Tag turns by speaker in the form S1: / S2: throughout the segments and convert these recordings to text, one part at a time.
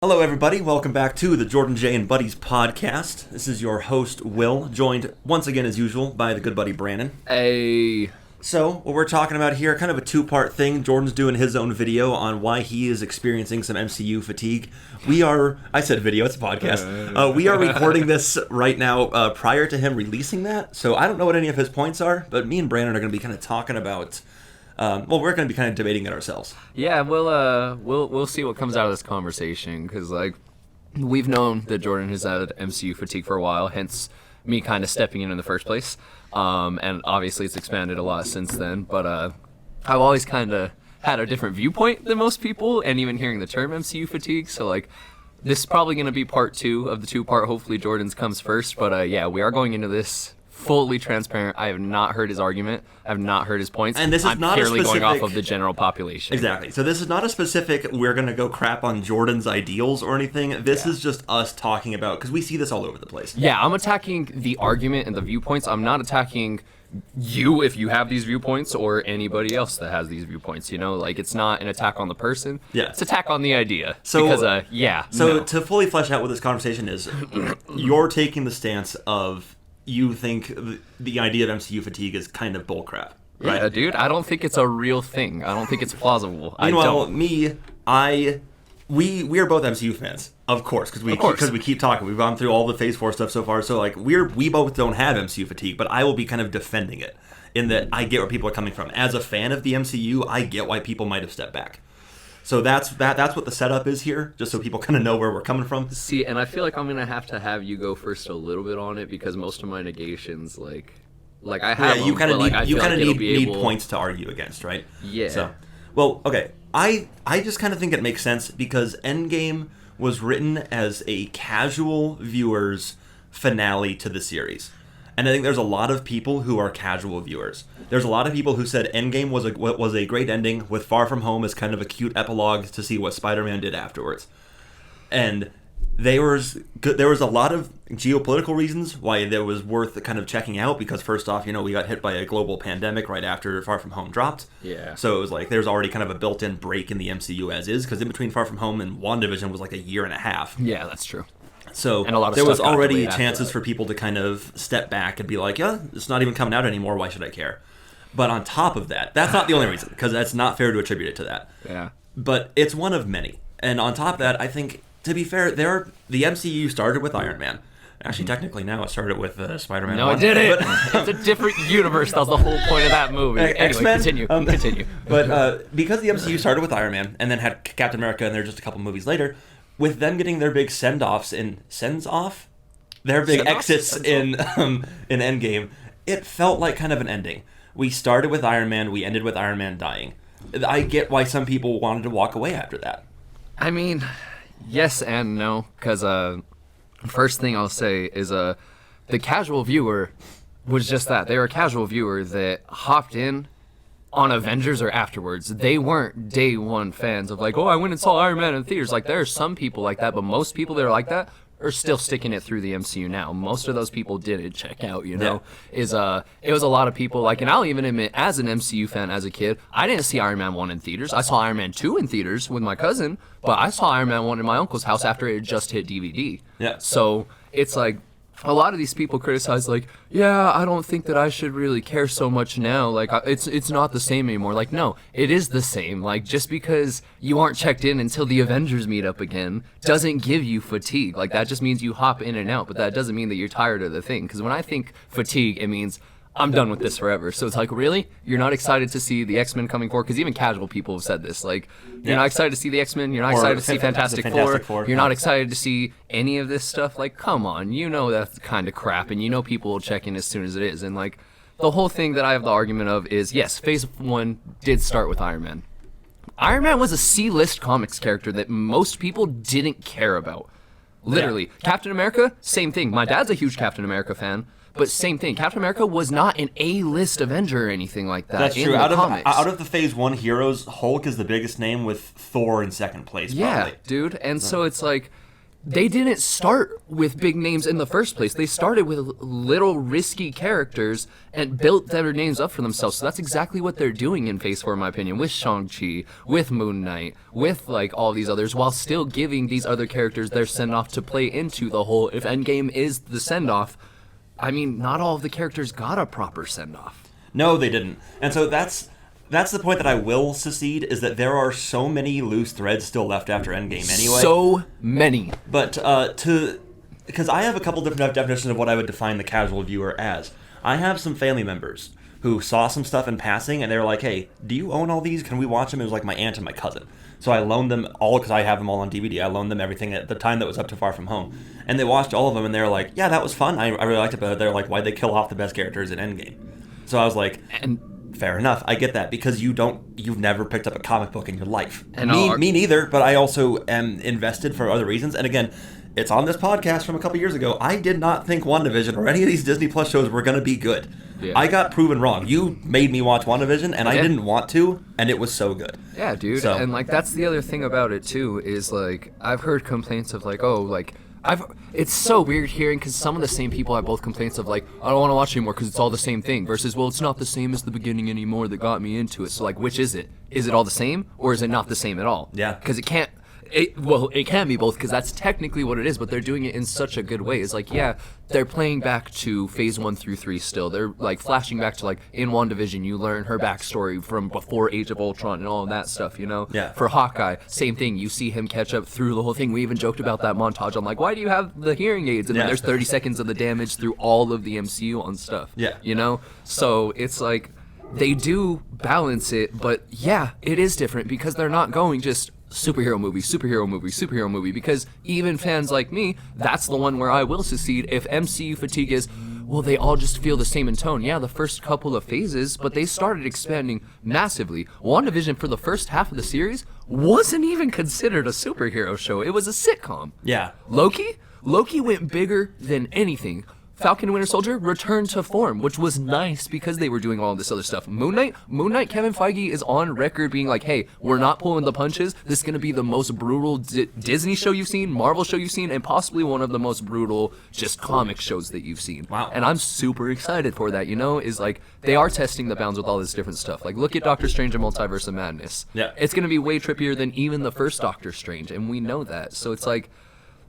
S1: Hello, everybody. Welcome back to the Jordan J. and Buddies podcast. This is your host, Will, joined once again, as usual, by the good buddy, Brandon.
S2: Hey.
S1: So, what we're talking about here, kind of a two-part thing. Jordan's doing his own video on why he is experiencing some MCU fatigue. I said video, it's a podcast. We are recording this right now prior to him releasing that, so I don't know what any of his points are, but me and Brandon are going to be kind of talking about... we're going to be kind of debating it ourselves.
S2: Yeah, we'll see what comes out of this conversation, because we've known that Jordan has had MCU fatigue for a while, hence me kind of stepping in the first place. And obviously it's expanded a lot since then, but I've always kind of had a different viewpoint than most people, and even hearing the term MCU fatigue, so this is probably going to be part 2 of the 2-part. Hopefully Jordan's comes first, but yeah, we are going into this fully transparent. I have not heard his argument. I have not heard his points.
S1: And this is
S2: I'm
S1: not
S2: purely
S1: a specific...
S2: going off of the general population.
S1: Exactly. So this is not a specific, we're going to go crap on Jordan's ideals or anything. This is just us talking about, because we see this all over the place.
S2: Yeah, I'm attacking the argument and the viewpoints. I'm not attacking you if you have these viewpoints or anybody else that has these viewpoints, it's not an attack on the person.
S1: Yeah.
S2: It's an attack on the idea.
S1: So,
S2: because,
S1: to fully flesh out what this conversation is, you're taking the stance of... you think the idea of MCU fatigue is kind of bullcrap, right?
S2: Yeah, dude, I don't think it's a real thing. I don't think it's plausible.
S1: Meanwhile, we are both MCU fans, of course, because we keep talking. We've gone through all the Phase 4 stuff so far, so we both don't have MCU fatigue, but I will be kind of defending it in that I get where people are coming from. As a fan of the MCU, I get why people might have stepped back. So that's what the setup is here, just so people kind of know where we're coming from.
S2: See, and I feel like I'm going to have you go first a little bit on it, because most of my negations, I have
S1: you kind of need
S2: able...
S1: points to argue against, right?
S2: Yeah.
S1: So, well, okay. I just kind of think it makes sense, because Endgame was written as a casual viewer's finale to the series. And I think there's a lot of people who are casual viewers. There's a lot of people who said Endgame was a great ending, with Far From Home as kind of a cute epilogue to see what Spider-Man did afterwards. And there was a lot of geopolitical reasons why it was worth kind of checking out, because first off, we got hit by a global pandemic right after Far From Home dropped.
S2: Yeah.
S1: So it was there's already kind of a built-in break in the MCU as is, because in between Far From Home and WandaVision was a year and a half.
S2: Yeah, that's true.
S1: So
S2: and a lot of
S1: there was
S2: stuff
S1: already chances for people to kind of step back and be like, yeah, it's not even coming out anymore, why should I care? But on top of that, that's not the only reason, because that's not fair to attribute it to that.
S2: Yeah.
S1: But it's one of many. And on top of that, I think, to be fair, the MCU started with Iron Man. Actually, technically now it started with Spider-Man.
S2: No, it didn't. It's a different universe. That was the whole point of that movie.
S1: X-Men?
S2: Anyway, continue.
S1: But because the MCU started with Iron Man and then had Captain America and they're just a couple movies later, with them getting their big send-offs in send-off, their big exits in Endgame, it felt like kind of an ending. We started with Iron Man, we ended with Iron Man dying. I get why some people wanted to walk away after that.
S2: I mean, yes and no, because first thing I'll say is the casual viewer was just that. They were a casual viewer that hopped in on Avengers or afterwards. They weren't day one fans of I went and saw Iron Man in theaters. There are some people like that, but most people that are like that are still sticking it through the MCU now. Most of those people didn't check out, it was a lot of people, and I'll even admit, as an MCU fan as a kid, I didn't see Iron Man 1 in theaters. I saw Iron Man 2 in theaters with my cousin, but I saw Iron Man 1 in my uncle's house after it had just hit DVD.
S1: Yeah.
S2: So it's a lot of these people criticize, I don't think that I should really care so much now. It's not the same anymore. No, it is the same. Just because you aren't checked in until the Avengers meet up again doesn't give you fatigue. That just means you hop in and out, but that doesn't mean that you're tired of the thing. Because when I think fatigue, it means I'm done with this forever. So it's really? You're not excited to see the X-Men coming forward? Because even casual people have said this. You're not excited to see the X-Men? You're not excited to see Fantastic Four? You're not excited to see any of this stuff? Come on. That's kind of crap, and people will check in as soon as it is. And, the whole thing that I have the argument of is, yes, Phase 1 did start with Iron Man. Iron Man was a C-list comics character that most people didn't care about. Literally. Yeah. Captain America, same thing. My dad's a huge Captain America fan. But same thing, Captain America was not an A-list Avenger or anything like that.
S1: That's true. Out of the Phase 1 heroes, Hulk is the biggest name, with Thor in second place, probably.
S2: Yeah, dude. And so it's they didn't start with big names in the first place. They started with little risky characters and built their names up for themselves. So that's exactly what they're doing in Phase 4, in my opinion, with Shang-Chi, with Moon Knight, with like all these others, while still giving these other characters their send-off to play into the whole, if Endgame is the send-off, I mean, not all of the characters got a proper send-off.
S1: No, they didn't. And so that's the point that I will secede, is that there are so many loose threads still left after Endgame anyway.
S2: So many.
S1: But because I have a couple different definitions of what I would define the casual viewer as. I have some family members who saw some stuff in passing, and they were like, hey, do you own all these? Can we watch them? It was like my aunt and my cousin. So I loaned them all, because I have them all on DVD. I loaned them everything at the time that was up to Far From Home. And they watched all of them, and they were like, yeah, that was fun. I really liked it, but they're like, why'd they kill off the best characters in Endgame? So I was like... Fair enough. I get that, because you've never picked up a comic book in your life. And me neither, but I also am invested for other reasons. And again, it's on this podcast from a couple years ago. I did not think WandaVision or any of these Disney Plus shows were going to be good. Yeah. I got proven wrong. You made me watch WandaVision, and I didn't want to, and it was so good.
S2: Yeah, dude. So, and like that's the other thing about it too, is like I've heard complaints of like, oh, like it's so weird hearing, because some of the same people have both complaints of like, I don't want to watch anymore because it's all the same thing, versus, well, it's not the same as the beginning anymore that got me into it. So like, which is it? Is it all the same, or is it not the same at all?
S1: Yeah.
S2: Because it can't. It can be both, because that's technically what it is, but they're doing it in such a good way. It's like, yeah, they're playing back to Phase 1 through 3 still. They're like flashing back to like in WandaVision, you learn her backstory from before Age of Ultron and all of that stuff, you know?
S1: Yeah.
S2: For Hawkeye, same thing. You see him catch up through the whole thing. We even joked about that montage. I'm like, why do you have the hearing aids? And then there's 30 seconds of the damage through all of the MCU on stuff.
S1: Yeah.
S2: You know? So it's like, they do balance it, but yeah, it is different, because they're not going just superhero movie, because even fans like me, that's the one where I will secede if MCU fatigue is, well, they all just feel the same in tone. Yeah, the first couple of phases, but they started expanding massively. WandaVision, for the first half of the series, wasn't even considered a superhero show. It was a sitcom.
S1: Yeah.
S2: Loki went bigger than anything. Falcon and Winter Soldier returned to form, which was nice because they were doing all this other stuff. Moon Knight, Kevin Feige is on record being like, hey, we're not pulling the punches. This is going to be the most brutal Disney show you've seen, Marvel show you've seen, and possibly one of the most brutal just comic shows that you've seen.
S1: Wow.
S2: And I'm super excited for that, you know, is like, they are testing the bounds with all this different stuff. Like, look at Doctor Strange and Multiverse of Madness.
S1: Yeah.
S2: It's going to be way trippier than even the first Doctor Strange, and we know that. So it's like,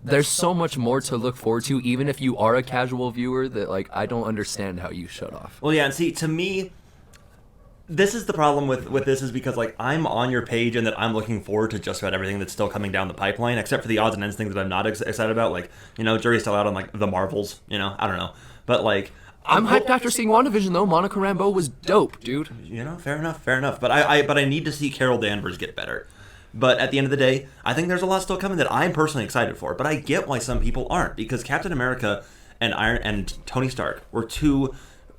S2: there's so much more to look forward to, even if you are a casual viewer, that, like, I don't understand how you shut off.
S1: Well, yeah, and see, to me, this is the problem with this, is because, like, I'm on your page and that I'm looking forward to just about everything that's still coming down the pipeline, except for the odds and ends things that I'm not excited about. Like, you know, jury's still out on, like, the Marvels, you know? I don't know. But, like...
S2: I'm hyped after seeing WandaVision, though. Monica Rambeau was dope, dude.
S1: You know, fair enough. But I need to see Carol Danvers get better. But at the end of the day, I think there's a lot still coming that I'm personally excited for. But I get why some people aren't, because Captain America and Tony Stark were two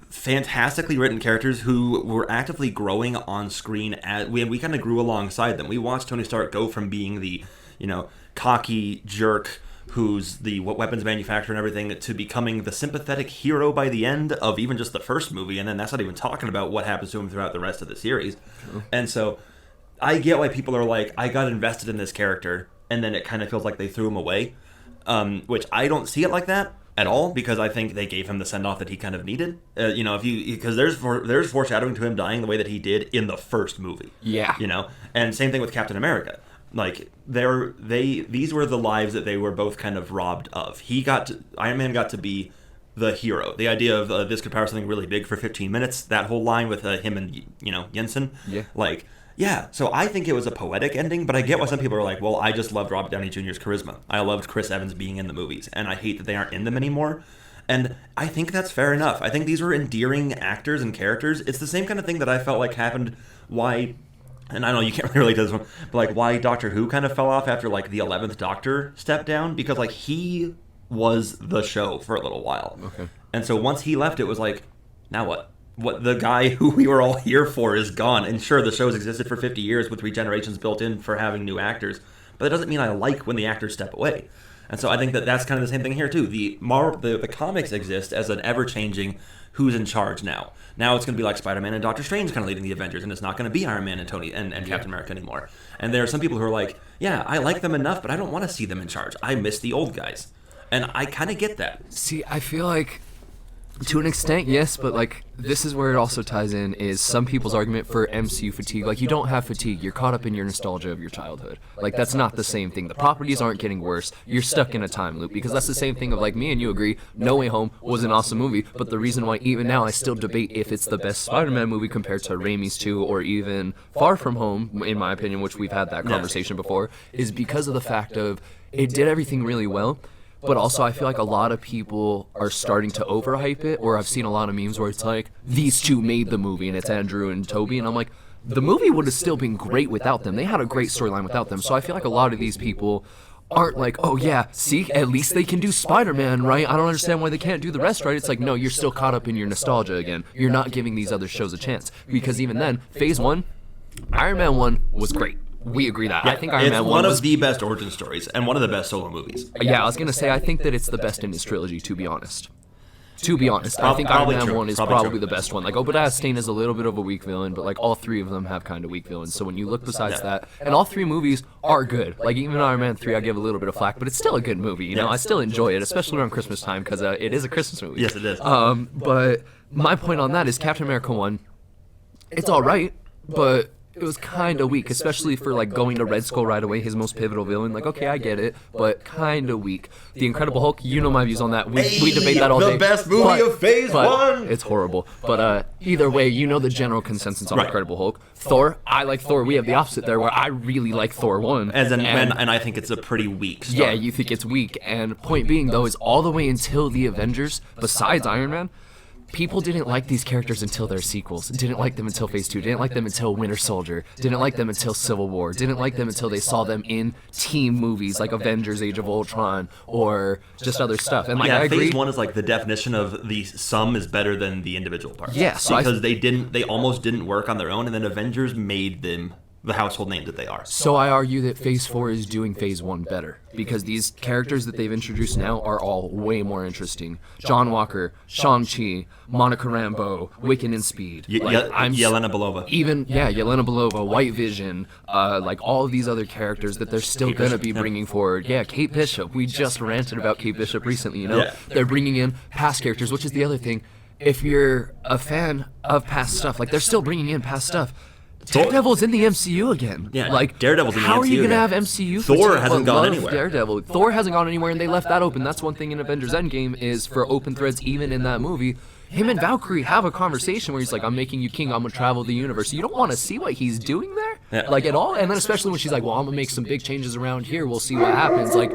S1: fantastically written characters who were actively growing on screen. We kind of grew alongside them. We watched Tony Stark go from being the, you know, cocky jerk who's the weapons manufacturer and everything, to becoming the sympathetic hero by the end of even just the first movie. And then that's not even talking about what happens to him throughout the rest of the series. True. And so I get why people are like, I got invested in this character, and then it kind of feels like they threw him away, which I don't see it like that at all, because I think they gave him the send-off that he kind of needed. You know, because there's foreshadowing to him dying the way that he did in the first movie.
S2: Yeah.
S1: You know, and same thing with Captain America. Like, these were the lives that they were both kind of robbed of. Iron Man got to be the hero. The idea of this could power something really big for 15 minutes. That whole line with him and, you know, Jensen.
S2: Yeah.
S1: Like. Yeah, so I think it was a poetic ending, but I get why some people are like, well, I just loved Robert Downey Jr.'s charisma. I loved Chris Evans being in the movies, and I hate that they aren't in them anymore. And I think that's fair enough. I think these were endearing actors and characters. It's the same kind of thing that I felt like happened why, and I know you can't really relate to this one, but like why Doctor Who kind of fell off after like the 11th Doctor stepped down, because like he was the show for a little while.
S2: Okay.
S1: And so once he left, it was like, now what? What, the guy who we were all here for is gone. And sure, the show's existed for 50 years with regenerations built in for having new actors, but that doesn't mean I like when the actors step away. And so I think that that's kind of the same thing here too. The comics exist as an ever-changing who's in charge now. Now it's going to be like Spider-Man and Doctor Strange kind of leading the Avengers, and it's not going to be Iron Man and Tony and Captain America anymore. And there are some people who are like, yeah, I like them enough, but I don't want to see them in charge. I miss the old guys. And I kind of get that.
S2: See, I feel like to an extent, yes, but like this is where it also ties in is some people's argument for MCU fatigue. Like you don't have fatigue, you're caught up in your nostalgia of your childhood. Like that's not the same thing. The properties aren't getting worse. You're stuck in a time loop because that's the same thing of like me and you agree, No Way Home was an awesome movie, but the reason why even now I still debate if it's the best Spider-Man movie compared to Raimi's 2 or even Far From Home, in my opinion, which we've had that conversation before, is because of the fact of it did everything really well. But also, I feel like a lot of people are starting to overhype it, or I've seen a lot of memes where it's like, these two made the movie, and it's Andrew and Toby, and I'm like, the movie would have still been great without them. They had a great storyline without them. So I feel like a lot of these people aren't like, oh yeah, see, at least they can do Spider-Man, right? I don't understand why they can't do the rest, right? It's like, no, you're still caught up in your nostalgia again. You're not giving these other shows a chance. Because even then, Phase 1, Iron Man 1 was great. We agree that.
S1: Yeah,
S2: I think Iron Man 1
S1: one
S2: was
S1: of the best origin stories and one of the best solo movies.
S2: Yeah, I was going to say, I think that it's the best in his trilogy, to be honest. I think Iron
S1: Probably
S2: Man
S1: true.
S2: 1 is
S1: Probably
S2: probably
S1: true.
S2: the best one. Like, Obadiah Stane is a little bit of a weak villain, but, like, all three of them have kind of weak villains. So when you look besides that, and all three movies are good. Like, even Iron Man 3, I give a little bit of flack, but it's still a good movie, you know? I still enjoy it, especially around Christmas time, because it is a Christmas movie.
S1: Yes, it is.
S2: But my point on that is Captain America 1, it's all right, but it was kind of weak, especially for like going to Red Skull right away, his most pivotal villain. Like, okay, I get it, but kind of weak. The Incredible Hulk, you know my views on that. We debate that all day.
S1: The best movie of Phase 1.
S2: It's horrible. But either way, you know the general consensus on Incredible Hulk. Thor, I like Thor. We have the opposite there, where I really like Thor 1.
S1: And I think it's a pretty weak start.
S2: Yeah, you think it's weak. And point being, though, is all the way until the Avengers, besides Iron Man, people didn't like these characters until their sequels. Didn't like them until Phase 2. Didn't like them until Winter Soldier. Didn't like them until Civil War. Didn't like them until they saw them in team movies like Avengers: Age of Ultron or just other stuff. And like, I agree.
S1: Phase 1 is like the definition of the sum is better than the individual parts.
S2: Yeah, so
S1: because they almost didn't work on their own, and then Avengers made them the household name that they are.
S2: So I argue that Phase 4 is doing Phase 1 better, because these characters that they've introduced now are all way more interesting. John Walker, Shang-Chi, Monica Rambeau, Wiccan and Speed.
S1: Yelena Belova.
S2: Yelena Belova, White Vision, like all of these other characters that they're still going to be bringing forward. Yeah, Kate Bishop. We just ranted about Kate Bishop recently, you know?
S1: Yeah.
S2: They're bringing in past characters, which is the other thing. If you're a fan of past stuff, like they're still bringing in past stuff. Daredevil's in the MCU again.
S1: Yeah,
S2: like
S1: Daredevil's in the MCU
S2: How are you gonna
S1: again.
S2: have MCU?
S1: Thor hasn't gone anywhere.
S2: Daredevil. Thor hasn't gone anywhere, and they left that open. That's one thing in Avengers Endgame is for open threads, even in that movie. Him and Valkyrie have a conversation where he's like, "I'm making you king. I'm gonna travel the universe." You don't want to see what he's doing there, like at all. And then especially when she's like, "Well, I'm gonna make some big changes around here. We'll see what happens." Like.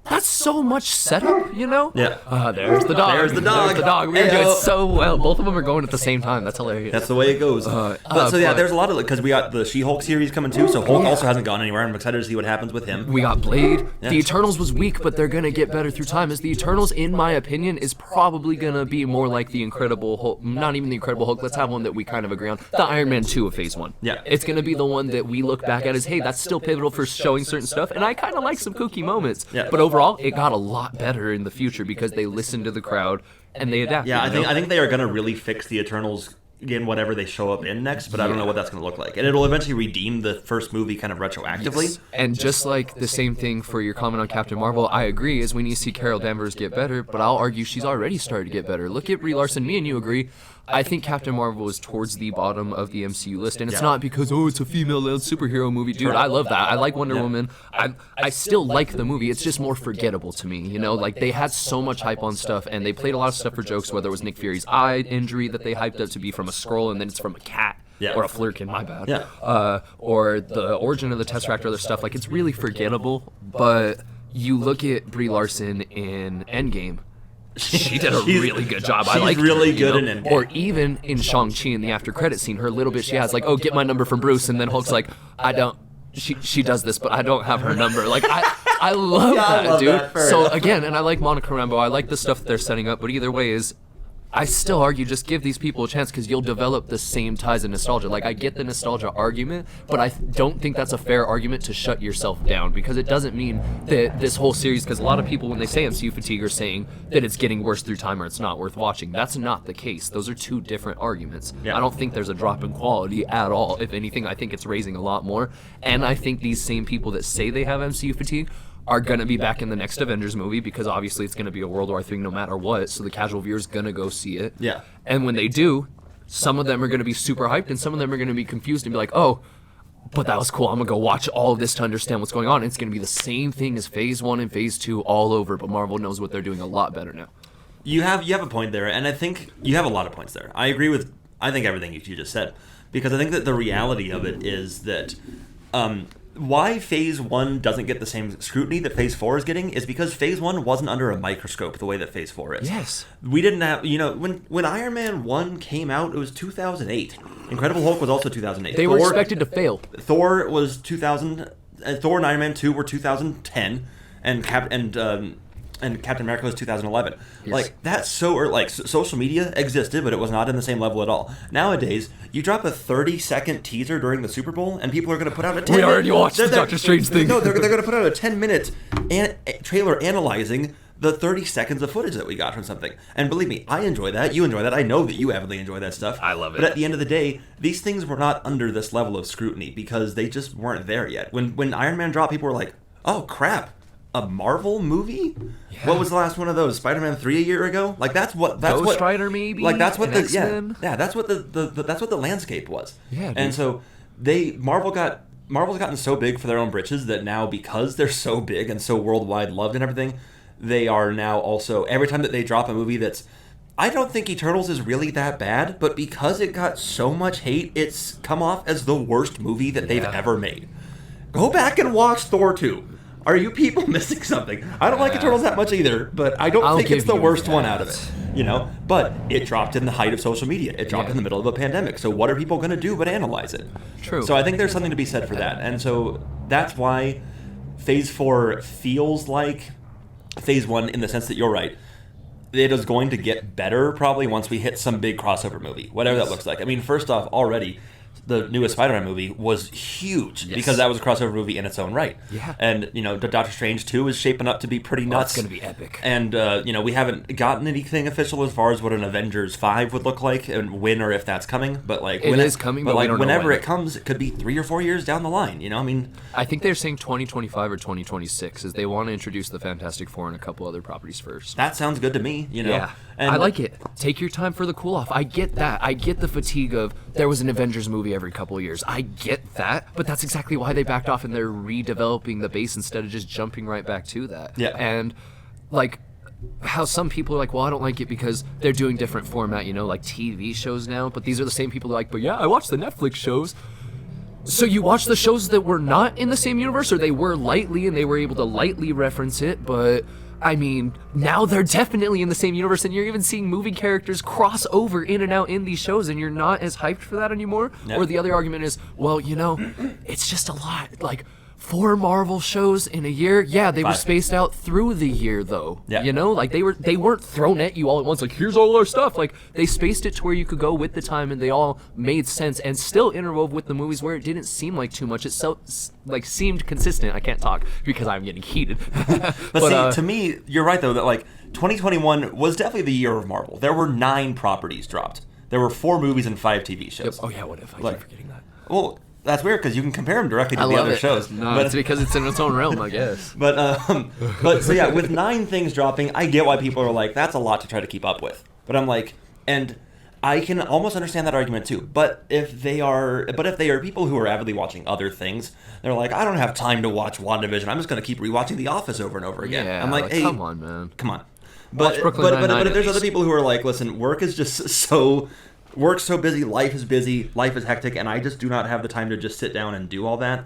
S2: That's so much setup, you know?
S1: Yeah.
S2: There's the dog.
S1: There's the dog.
S2: There's the dog. We're doing so well. Both of them are going at the same time. That's hilarious.
S1: That's the way it goes. There's a lot of, because we got the She-Hulk series coming too, so Hulk also hasn't gone anywhere. I'm excited to see what happens with him.
S2: We got Blade. Yeah. The Eternals was weak, but they're gonna get better through time. As the Eternals, in my opinion, is probably gonna be more like the Incredible Hulk. Not even the Incredible Hulk. Let's have one that we kind of agree on. The Iron Man 2 of Phase 1.
S1: Yeah.
S2: It's gonna be the one that we look back at as, hey, that's still pivotal for showing certain stuff. And I kind of like some kooky moments.
S1: Yeah.
S2: But overall, it got a lot better in the future because they listened to the crowd and they adapted.
S1: Yeah, I think they are gonna really fix the Eternals in whatever they show up in next, but I don't know what that's going to look like. And it'll eventually redeem the first movie kind of retroactively.
S2: Yes. And just like the same thing for your comment on Captain Marvel, I agree, is we need to see Carol Danvers get better, but I'll argue she's already started to get better. Look at Brie Larson. Me and you agree. I think Captain Marvel is towards the bottom of the MCU list, and it's not because, it's a female-led superhero movie. Dude, I love that. I like Wonder Woman. I still like the movie. It's just more forgettable to me, you know? Like, they had so much hype on stuff, and they played a lot of stuff for jokes, whether it was Nick Fury's eye injury that they hyped up to be from a Skrull, and then it's from a cat.
S1: Yeah.
S2: Or a Flurkin, my bad.
S1: Yeah.
S2: Or the origin of the Tesseract or other stuff. Like, it's really forgettable, but you look at Brie Larson in Endgame, she did a really good job. I like
S1: really
S2: her,
S1: good
S2: you know?
S1: in it.
S2: Or even in Shang-Chi in the after credit scene, her little bit she has like, get my number from Bruce, and then Hulk's like, I don't. She does this, but I don't have her number. Like I love that, dude.
S1: That,
S2: so again, and I like Monica Rambeau. I like the stuff that they're setting up, but either way is I still argue just give these people a chance because you'll develop the same ties and nostalgia. Like, I get the nostalgia argument, but I don't think that's a fair argument to shut yourself down, because it doesn't mean that this whole series, because a lot of people when they say MCU fatigue are saying that it's getting worse through time or it's not worth watching. That's not the case. Those are two different arguments.
S1: Yeah.
S2: I don't think there's a drop in quality at all. If anything, I think it's raising a lot more. And I think these same people that say they have MCU fatigue are going to be back in the next Avengers movie, because obviously it's going to be a worldwide thing no matter what, so the casual viewer's going to go see it.
S1: Yeah.
S2: And when they do, some of them are going to be super hyped, and some of them are going to be confused and be like, oh, but that was cool. I'm going to go watch all of this to understand what's going on. And it's going to be the same thing as Phase 1 and Phase 2 all over, but Marvel knows what they're doing a lot better now.
S1: You have a point there, and I think you have a lot of points there. I agree with, I think, everything you just said, because I think that the reality of it is that why Phase 1 doesn't get the same scrutiny that Phase 4 is getting is because Phase 1 wasn't under a microscope the way that Phase 4 is.
S2: Yes.
S1: We didn't have, when Iron Man 1 came out, it was 2008. Incredible Hulk was also 2008.
S2: They were expected to fail.
S1: Thor was 2000, Thor and Iron Man 2 were 2010, and Captain America was 2011.
S2: Yes.
S1: Like, that's so early. Like, social media existed, but it was not in the same level at all. Nowadays, you drop a 30-second teaser during the Super Bowl, and people are going to put out a 10-minute...
S2: We already watched the Doctor Strange thing.
S1: No, they're going to put out a 10-minute trailer analyzing the 30 seconds of footage that we got from something. And believe me, I enjoy that. You enjoy that. I know that you avidly enjoy that stuff.
S2: I love it.
S1: But at the end of the day, these things were not under this level of scrutiny because they just weren't there yet. When Iron Man dropped, people were like, oh, crap. A Marvel movie? Yeah. What was the last one of those? Spider-Man 3 a year ago? Like, that's
S2: Ghost Rider, maybe?
S1: Like, that's what
S2: X-Men?
S1: that's what that's what the landscape was.
S2: Yeah, dude.
S1: And so Marvel's gotten so big for their own britches that now, because they're so big and so worldwide loved and everything, they are now also, every time that they drop a movie that's, I don't think Eternals is really that bad, but because it got so much hate, it's come off as the worst movie that they've ever made. Go back and watch Thor 2. Are you people missing something? I don't like Eternals that much either, but I don't think it's the worst one out of it. But it dropped in the height of social media. It dropped in the middle of a pandemic. So what are people going to do but analyze it?
S2: True.
S1: So I think there's something to be said for that. And so that's why Phase 4 feels like Phase 1 in the sense that you're right. It is going to get better probably once we hit some big crossover movie, whatever that looks like. I mean, first off, already, the newest Spider-Man movie was huge because that was a crossover movie in its own right.
S2: Yeah.
S1: And, Doctor Strange 2 is shaping up to be pretty nuts.
S2: It's going to be epic.
S1: And, we haven't gotten anything official as far as what an Avengers 5 would look like and when or if that's coming. But, like,
S2: it is coming, but we don't know
S1: whenever
S2: when.
S1: it comes, it could be 3 or 4 years down the line, I mean...
S2: I think they're saying 2025 or 2026 as they want to introduce the Fantastic Four and a couple other properties first.
S1: That sounds good to me,
S2: Yeah.
S1: And
S2: I like it. Take your time for the cool-off. I get that. I get the fatigue of there was an Avengers movie every couple of years. I get that, but that's exactly why they backed off and they're redeveloping the base instead of just jumping right back to that.
S1: Yeah.
S2: And, like, how some people are like, well, I don't like it because they're doing different format, like TV shows now, but these are the same people that are like, but yeah, I watch the Netflix shows. So you watch the shows that were not in the same universe, or they were lightly and they were able to lightly reference it, but... I mean, now they're definitely in the same universe, and you're even seeing movie characters cross over in and out in these shows, and you're not as hyped for that anymore. Yep. Or the other argument is, well, it's just a lot. Like, 4 Marvel shows in a year. Yeah, they
S1: 5.
S2: were spaced out through the year, though.
S1: Yeah.
S2: Like they weren't thrown at you all at once. Like, here's all our stuff. Like, they spaced it to where you could go with the time, and they all made sense, and still interwove with the movies where it didn't seem like too much. It seemed consistent. I can't talk because I'm getting heated.
S1: But see, to me, you're right though that like 2021 was definitely the year of Marvel. There were 9 properties dropped. There were 4 movies and 5 TV shows.
S2: Yep. Oh yeah, what if I keep forgetting that?
S1: Well, that's weird because you can compare them directly to the other shows.
S2: No, it's because it's in its own realm, I guess.
S1: But so yeah, with 9 things dropping, I get why people are like, that's a lot to try to keep up with. But I'm like, and I can almost understand that argument too. But if they are people who are avidly watching other things, they're like, I don't have time to watch WandaVision. I'm just going to keep rewatching The Office over and over again.
S2: Yeah,
S1: I'm like, hey,
S2: come on, man.
S1: Come on. But if there's other people who are like, listen, work is just so busy, life is hectic, and I just do not have the time to just sit down and do all that.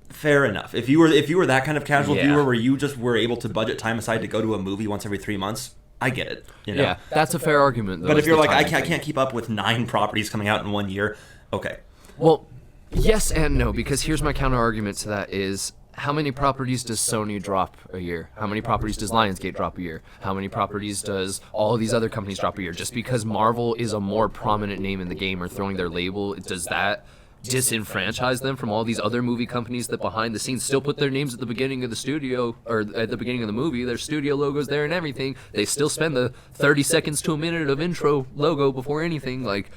S1: Fair enough. If you were that kind of casual viewer where you just were able to budget time aside to go to a movie once every 3 months, I get it.
S2: Yeah, that's a fair argument, though.
S1: But if you're like, I can't keep up with 9 properties coming out in 1 year, okay.
S2: Well, yes and no, because here's my counter argument to that is how many properties does Sony drop a year? How many properties does Lionsgate drop a year? How many properties does all these other companies drop a year? Just because Marvel is a more prominent name in the game or throwing their label, does that disenfranchise them from all these other movie companies that behind the scenes still put their names at the beginning of the studio or at the beginning of the movie, their studio logos there and everything? They still spend the 30 seconds to a minute of intro logo before anything. Like,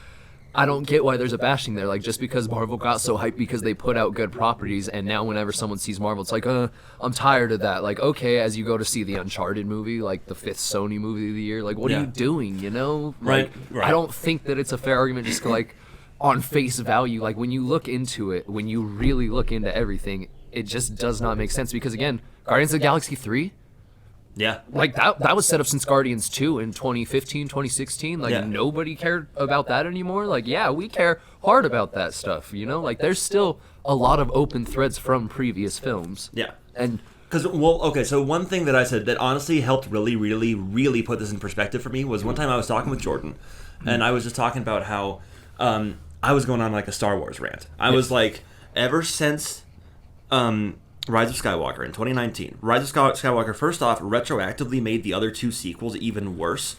S2: I don't get why there's a bashing there. Like, just because Marvel got so hyped because they put out good properties, and now whenever someone sees Marvel, it's like, I'm tired of that. Like, okay, as you go to see the Uncharted movie, like the 5th Sony movie of the year, like, what are you doing, you know? Like,
S1: right.
S2: I don't think that it's a fair argument just to, like, on face value, like, when you look into it, when you really look into everything, it just does not make sense. Because, again, Guardians of the Galaxy 3,
S1: yeah,
S2: like that was set up since Guardians 2 in 2015, 2016. Like, nobody cared about that anymore. Like, yeah, we care hard about that stuff, you know? Like, there's still a lot of open threads from previous films.
S1: Yeah.
S2: And
S1: because, well, okay, so one thing that I said that honestly helped really, really, really put this in perspective for me was one time I was talking with Jordan, and I was just talking about how I was going on like a Star Wars rant. I was like, ever since Rise of Skywalker in 2019, Rise of Skywalker, first off, retroactively made the other 2 sequels even worse.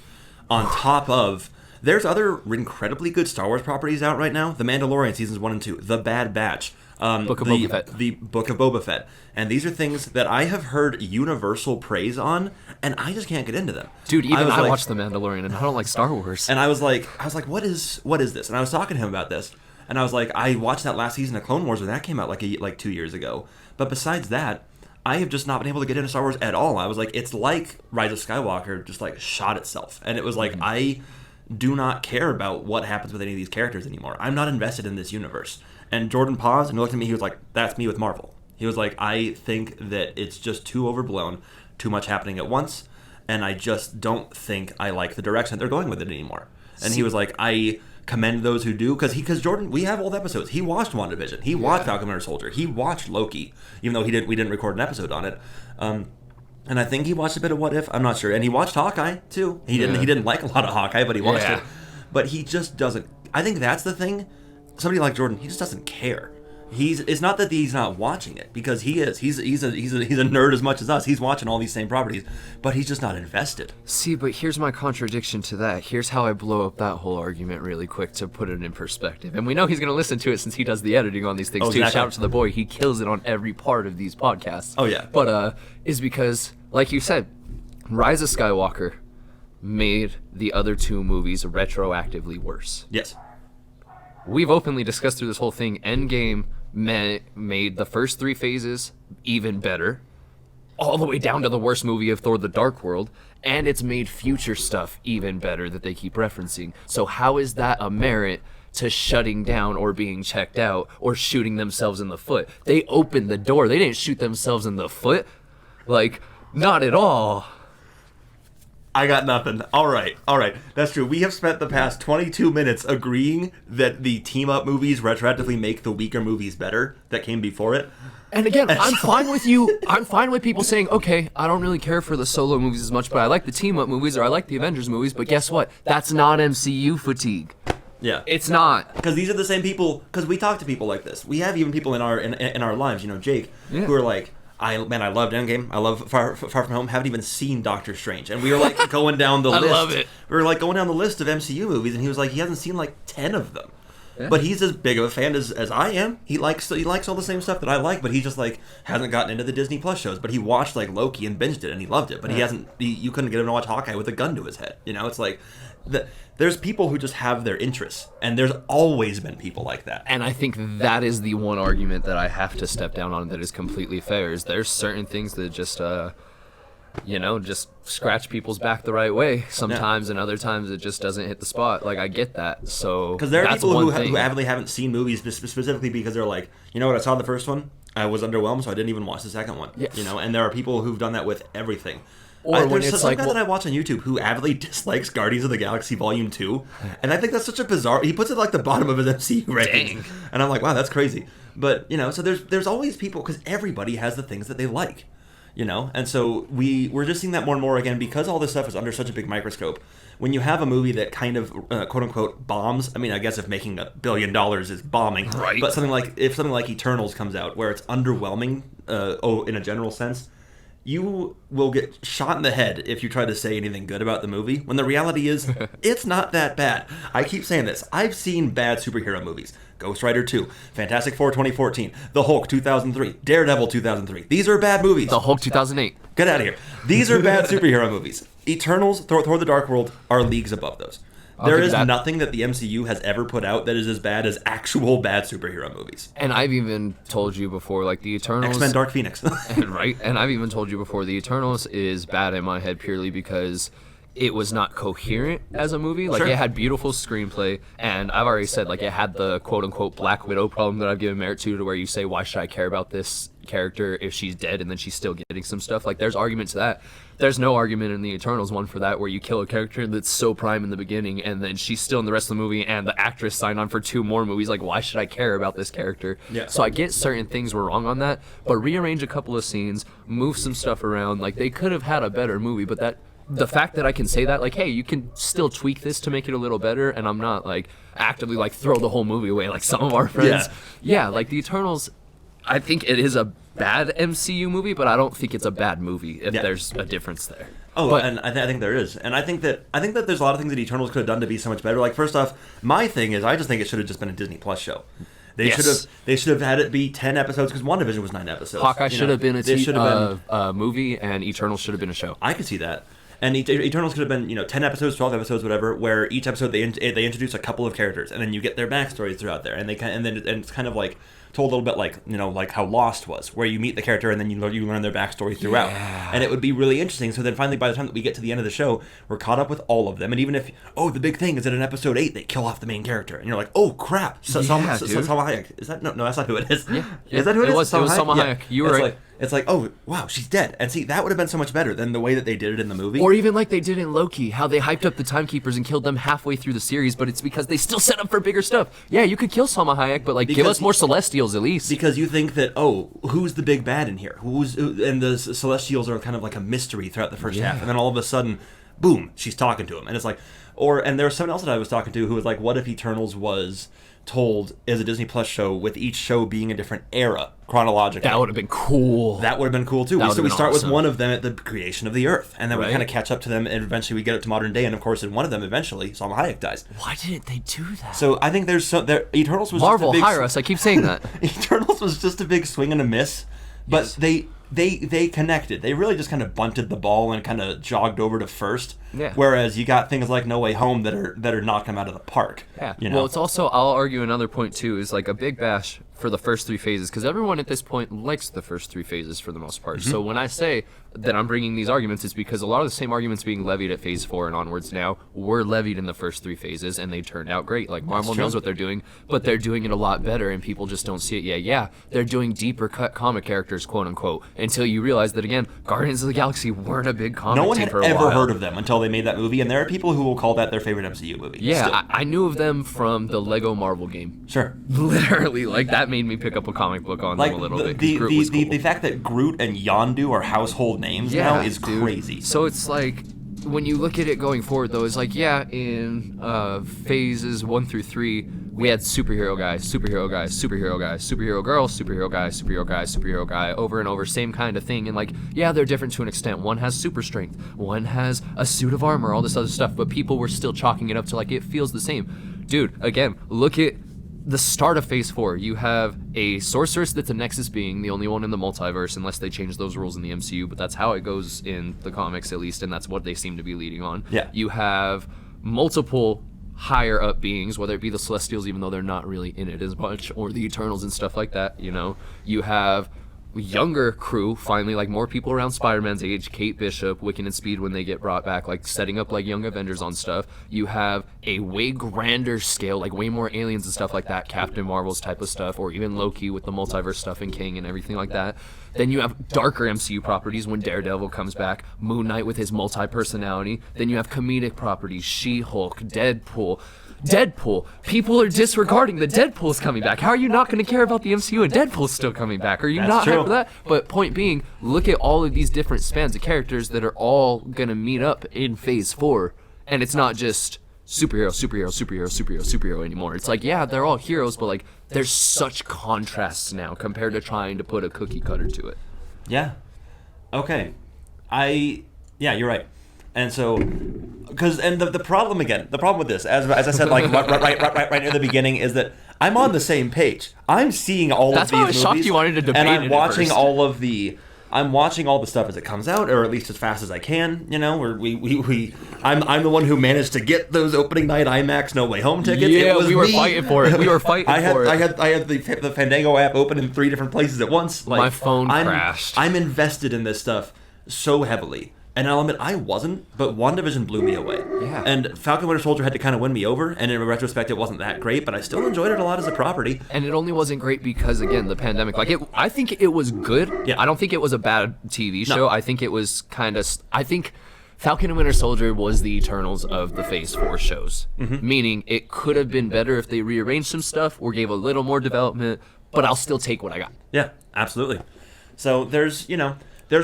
S1: On top of, there's other incredibly good Star Wars properties out right now. The Mandalorian Seasons 1 and 2, The Bad Batch,
S2: Book of Boba Fett.
S1: The Book of Boba Fett. And these are things that I have heard universal praise on, and I just can't get into them.
S2: Dude, even I watched The Mandalorian, and I don't like Star Wars.
S1: And I was like, what is this? And I was talking to him about this, and I was like, I watched that last season of Clone Wars, and that came out like 2 years ago. But besides that, I have just not been able to get into Star Wars at all. I was like, it's like Rise of Skywalker just like shot itself. And it was like, I do not care about what happens with any of these characters anymore. I'm not invested in this universe. And Jordan paused and looked at me. He was like, that's me with Marvel. He was like, I think that it's just too overblown, too much happening at once, and I just don't think I like the direction that they're going with it anymore. And he was like, I commend those who do, because Jordan, we have old episodes. He watched WandaVision. He watched Falcon Winter Soldier. He watched Loki, even though we didn't record an episode on it. And I think he watched a bit of What If. I'm not sure. And he watched Hawkeye too. He didn't like a lot of Hawkeye, but he watched it. But he just doesn't. I think that's the thing. Somebody like Jordan, he just doesn't care. It's not that he's not watching it, because he is. He's a nerd as much as us. He's watching all these same properties, but he's just not invested.
S2: See, but here's my contradiction to that. Here's how I blow up that whole argument really quick to put it in perspective. And we know he's going to listen to it since he does the editing on these things too.
S1: Exactly.
S2: Shout out to the boy. He kills it on every part of these podcasts.
S1: Oh, yeah.
S2: But is because, like you said, Rise of Skywalker made the other 2 movies retroactively worse.
S1: Yes.
S2: We've openly discussed through this whole thing, Endgame made the first 3 phases even better, all the way down to the worst movie of Thor: The Dark World, and it's made future stuff even better that they keep referencing. So how is that a merit to shutting down or being checked out or shooting themselves in the foot? They opened the door. They didn't shoot themselves in the foot. Like, not at all.
S1: I got nothing. All right. That's true. We have spent the past 22 minutes agreeing that the team-up movies retroactively make the weaker movies better that came before it.
S2: And again, I'm fine with you. I'm fine with people saying, okay, I don't really care for the solo movies as much, but I like the team-up movies or I like the Avengers movies, but guess what? That's not MCU fatigue.
S1: Yeah.
S2: It's not.
S1: Because these are the same people, because we talk to people like this. We have even people in our lives, Jake, who are like, I loved Endgame. I love Far From Home. Haven't even seen Doctor Strange. And we were like going down the list.
S2: I love it.
S1: We were like going down the list of MCU movies, and he was like, he hasn't seen like 10 of them. Yeah. But he's as big of a fan as I am. He likes all the same stuff that I like, but he just like hasn't gotten into the Disney Plus shows. But he watched like Loki and binged it, and he loved it. But he hasn't. You couldn't get him to watch Hawkeye with a gun to his head. It's like there's people who just have their interests, and there's always been people like that.
S2: And I think that is the one argument that I have to step down on that is completely fair. Is there's certain things that just just scratch people's back the right way sometimes, and other times it just doesn't hit the spot. Like, I get that. So
S1: because there are people who avidly haven't seen movies specifically because they're like, I saw the first one, I was underwhelmed, so I didn't even watch the second one.
S2: Yes.
S1: And there are people who've done that with everything.
S2: Or when
S1: there's
S2: it's
S1: some
S2: like
S1: guy that I watch on YouTube who avidly dislikes Guardians of the Galaxy Volume 2, and I think that's such a bizarre. He puts it like the bottom of his MCU rankings,
S2: Dang.
S1: and I'm like, wow, that's crazy. But so there's always people, because everybody has the things that they like. you know? And so we're just seeing that more and more again because all this stuff is under such a big microscope. When you have a movie that kind of quote-unquote bombs, I mean, I guess if making $1 billion is bombing,
S2: right?
S1: But if something like Eternals comes out where it's underwhelming in a general sense, you will get shot in the head if you try to say anything good about the movie, when the reality is, it's not that bad. I keep saying this. I've seen bad superhero movies. Ghost Rider 2, Fantastic Four 2014, The Hulk 2003, Daredevil 2003. These are bad movies.
S2: The Hulk 2008.
S1: Get out of here. These are bad superhero movies. Eternals, Thor the Dark World are leagues above those. There is nothing that the MCU has ever put out that is as bad as actual bad superhero movies.
S2: And I've even told you before, like, the Eternals...
S1: X-Men Dark Phoenix.
S2: Right? And I've even told you before, the Eternals is bad in my head purely because it was not coherent as a movie. Like, It had beautiful screenplay, and I've already said, like, it had the quote-unquote Black Widow problem that I've given merit to where you say, why should I care about this character if she's dead and then she's still getting some stuff? Like, there's argument to that. There's no argument in the Eternals one for that, where you kill a character that's so prime in the beginning and then she's still in the rest of the movie and the actress signed on for 2 more movies. Like, why should I care about this character?
S1: Yeah.
S2: So I get certain things were wrong on that, but rearrange a couple of scenes, move some stuff around. Like, they could have had a better movie, but the fact that I can say that, like, hey, you can still tweak this to make it a little better, and I'm not, like, actively, like, throw the whole movie away like some of our friends. Yeah, like, the Eternals, I think it is a bad MCU movie, but I don't think it's a bad movie if there's a difference there.
S1: Oh, and I think there is. And I think that there's a lot of things that Eternals could have done to be so much better. Like, first off, my thing is I just think it should have just been a Disney Plus show. They should have had it be 10 episodes because WandaVision was 9 episodes.
S2: Hawkeye should have been a movie, and Eternals should have been a show.
S1: I could see that. And Eternals could have been, 10 episodes, 12 episodes, whatever, where each episode they introduce a couple of characters, and then you get their backstories throughout there, and it's kind of like told a little bit like how Lost was, where you meet the character and then you learn their backstory throughout, and it would be really interesting. So then finally, by the time that we get to the end of the show, we're caught up with all of them, and even if the big thing is that in episode 8 they kill off the main character, and you're like, oh crap, Salma Hayek, is that no, that's not who it is. Is that who it is?
S2: It was Salma Hayek. You were right.
S1: It's like, oh, wow, she's dead. And see, that would have been so much better than the way that they did it in the movie.
S2: Or even like they did in Loki, how they hyped up the Timekeepers and killed them halfway through the series, but it's because they still set up for bigger stuff. Yeah, you could kill Salma Hayek, but give us more Celestials at least.
S1: Because you think that, who's the big bad in here? And the Celestials are kind of like a mystery throughout the first half. And then all of a sudden, boom, she's talking to him. And it's like, and there was someone else that I was talking to who was like, what if Eternals was told as a Disney Plus show with each show being a different era chronologically?
S2: That would have been cool.
S1: That would have been cool too. We start with one of them at the creation of the Earth, and then we kind of catch up to them, and eventually we get up to modern day, and of course in one of them eventually Salma Hayek dies.
S2: Why didn't they do that?
S1: So I think Eternals was
S2: Marvel,
S1: just a big,
S2: hire us. I keep saying that.
S1: Eternals was just a big swing and a miss, but they connected. They really just kind of bunted the ball and kind of jogged over to first.
S2: Yeah.
S1: Whereas you got things like No Way Home that are knocking them out of the park.
S2: Yeah. Well, it's also, I'll argue another point too, is like a big bash for the first 3 phases, because everyone at this point likes the first 3 phases for the most part. So when I say that I'm bringing these arguments, it's because a lot of the same arguments being levied at phase 4 and onwards now were levied in the first 3 phases, and they turned out great. Like, Marvel knows what they're doing, but they're doing it a lot better, and people just don't see it yet. Yeah, they're doing deeper cut comic characters, quote unquote, until you realize that, again, Guardians of the Galaxy weren't a big comic
S1: No one
S2: team
S1: had
S2: for a
S1: ever
S2: while.
S1: heard of them until they made that movie, and there are people who will call that their favorite MCU movie.
S2: Yeah, I knew of them from the Lego Marvel game.
S1: Sure.
S2: Literally, like, that made me pick up a comic book on them a little bit.
S1: The fact that Groot and Yondu are household names now is crazy.
S2: So it's like, when you look at it going forward, though, it's like, in phases 1 through 3, we had superhero guy, superhero guy, superhero guy, superhero girl, superhero guy, superhero guy, superhero guy, over and over, same kind of thing. And like, they're different to an extent. One has super strength, one has a suit of armor, all this other stuff, but people were still chalking it up to like, it feels the same. Dude, again, look at the start of phase 4. You have a sorceress that's a Nexus being, the only one in the multiverse, unless they change those rules in the MCU, but that's how it goes in the comics at least, and that's what they seem to be leading on.
S1: Yeah.
S2: You have multiple higher up beings, whether it be the Celestials, even though they're not really in it as much, or the Eternals and stuff like that. You have younger crew, finally, like more people around Spider-Man's age, Kate Bishop, Wiccan and Speed when they get brought back, like setting up like young Avengers on stuff. You have a way grander scale, like way more aliens and stuff like that, Captain Marvel's type of stuff, or even Loki with the multiverse stuff and King and everything like that. Then you have darker MCU properties when Daredevil comes back, Moon Knight with his multi-personality. Then you have comedic properties, She-Hulk, Deadpool. Deadpool. People are disregarding that Deadpool's coming back. How are you not going to care about the MCU and Deadpool's still coming back? Are you
S1: That's
S2: not
S1: true.
S2: hyped for that? But point being, look at all of these different spans of characters that are all going to meet up in Phase 4. And it's not just superhero anymore. It's like, yeah, they're all heroes, but like there's such contrasts now compared to trying to put a cookie cutter to it.
S1: Yeah. Okay. Yeah, you're right. And so, the problem with this, as I said, like right near the beginning, is that I'm on the same page. I'm seeing all
S2: That's
S1: of these
S2: why I was
S1: movies,
S2: shocked you wanted to debate
S1: and I'm
S2: it at
S1: watching
S2: first.
S1: I'm watching all the stuff as it comes out, or at least as fast as I can. You know, where I'm the one who managed to get those opening night IMAX No Way Home tickets.
S2: Yeah,
S1: It was
S2: we were
S1: me.
S2: fighting for it. We were fighting for it.
S1: I had the Fandango app open in 3 different places at once. Like,
S2: My phone crashed.
S1: I'm invested in this stuff so heavily. And I'll admit, I wasn't, but WandaVision blew me away.
S2: Yeah.
S1: And Falcon Winter Soldier had to kind of win me over, and in retrospect, it wasn't that great, but I still enjoyed it a lot as a property.
S2: And it only wasn't great because, again, the pandemic. Like, I think it was good.
S1: Yeah.
S2: I don't think it was a bad TV show.
S1: No.
S2: I think it was kind of... I think Falcon and Winter Soldier was the Eternals of the Phase 4 shows.
S1: Mm-hmm.
S2: Meaning, it could have been better if they rearranged some stuff or gave a little more development, but I'll still take what I got.
S1: Yeah, absolutely. So there's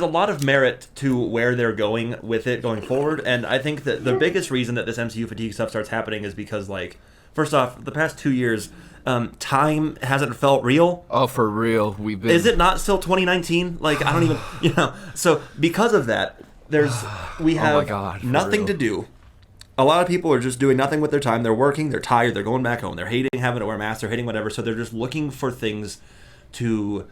S1: a lot of merit to where they're going with it going forward, and I think that the biggest reason that this MCU fatigue stuff starts happening is because, like, first off, the past 2 years, time hasn't felt real.
S2: Oh, for real. We've been...
S1: Is it not still 2019? Like, I don't even, So because of that, we have
S2: my God, for
S1: nothing
S2: real.
S1: to do. A lot of people are just doing nothing with their time. They're working, they're tired, they're going back home, they're hating having to wear masks, they're hating whatever, so they're just looking for things to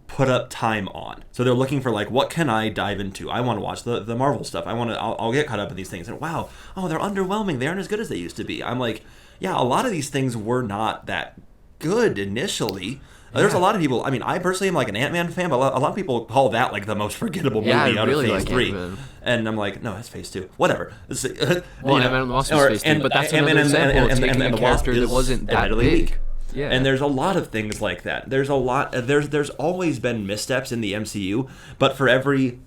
S1: put up time on. So they're looking for, like, what can I dive into? I want to watch the Marvel stuff. I'll get caught up in these things. And wow, they're underwhelming. They aren't as good as they used to be. I'm like, yeah, a lot of these things were not that good initially. There's a lot of people. I mean, I personally am like an Ant-Man fan, but a lot of people call that like the most forgettable movie
S2: Yeah, I
S1: out
S2: really
S1: of Phase
S2: like
S1: 3.
S2: Ant-Man.
S1: And I'm like, no, that's Phase 2. Whatever.
S2: Well, Ant-Man was Phase 2, but that's another example of taking a character that wasn't that big. Yeah.
S1: And there's a lot of things like that. There's always been missteps in the MCU, but for every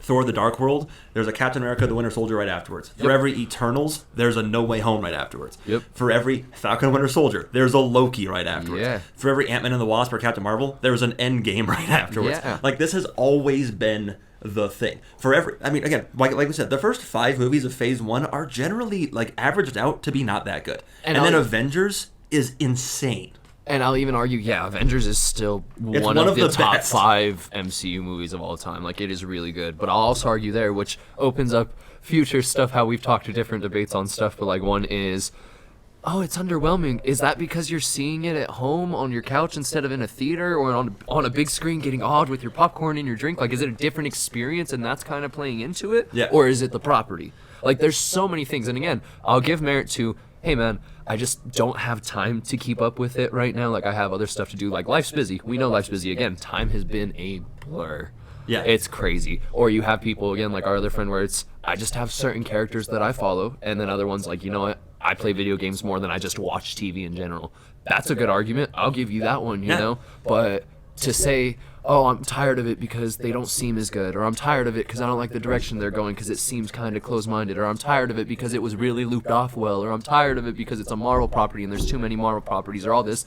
S1: Thor: The Dark World, there's a Captain America: The Winter Soldier right afterwards. For every Eternals, there's a No Way Home right afterwards.
S2: Yep.
S1: For every Falcon and Winter Soldier, there's a Loki right afterwards.
S2: Yeah.
S1: For every Ant-Man and the Wasp or Captain Marvel, there's an Endgame right afterwards.
S2: Yeah.
S1: Like, this has always been the thing. Again, like we said, the first 5 movies of Phase 1 are generally, like, averaged out to be not that good. And then Avengers is insane.
S2: And I'll even argue, Avengers is still one of the top
S1: best.
S2: 5 MCU movies of all time. Like, it is really good. But I'll also argue there, which opens up future stuff, how we've talked to different debates on stuff. But, like, one is, it's underwhelming. Is that because you're seeing it at home on your couch instead of in a theater or on a big screen getting awed with your popcorn and your drink? Like, is it a different experience and that's kind of playing into it?
S1: Yeah.
S2: Or is it the property? Like, there's so many things. And again, I'll give merit to, hey, man, I just don't have time to keep up with it right now. Like, I have other stuff to do. Like, life's busy. We know life's busy. Again, time has been a blur.
S1: Yeah.
S2: It's crazy. Or you have people, again, like our other friend, where it's, I just have certain characters that I follow, and then other ones like, you know what, I play video games more than I just watch TV in general. That's a good argument. I'll give you that one, you know? But to say, I'm tired of it because they don't seem as good, or I'm tired of it because I don't like the direction they're going because it seems kind of close-minded, or I'm tired of it because it was really looped off well, or I'm tired of it because it's a Marvel property and there's too many Marvel properties, or all this.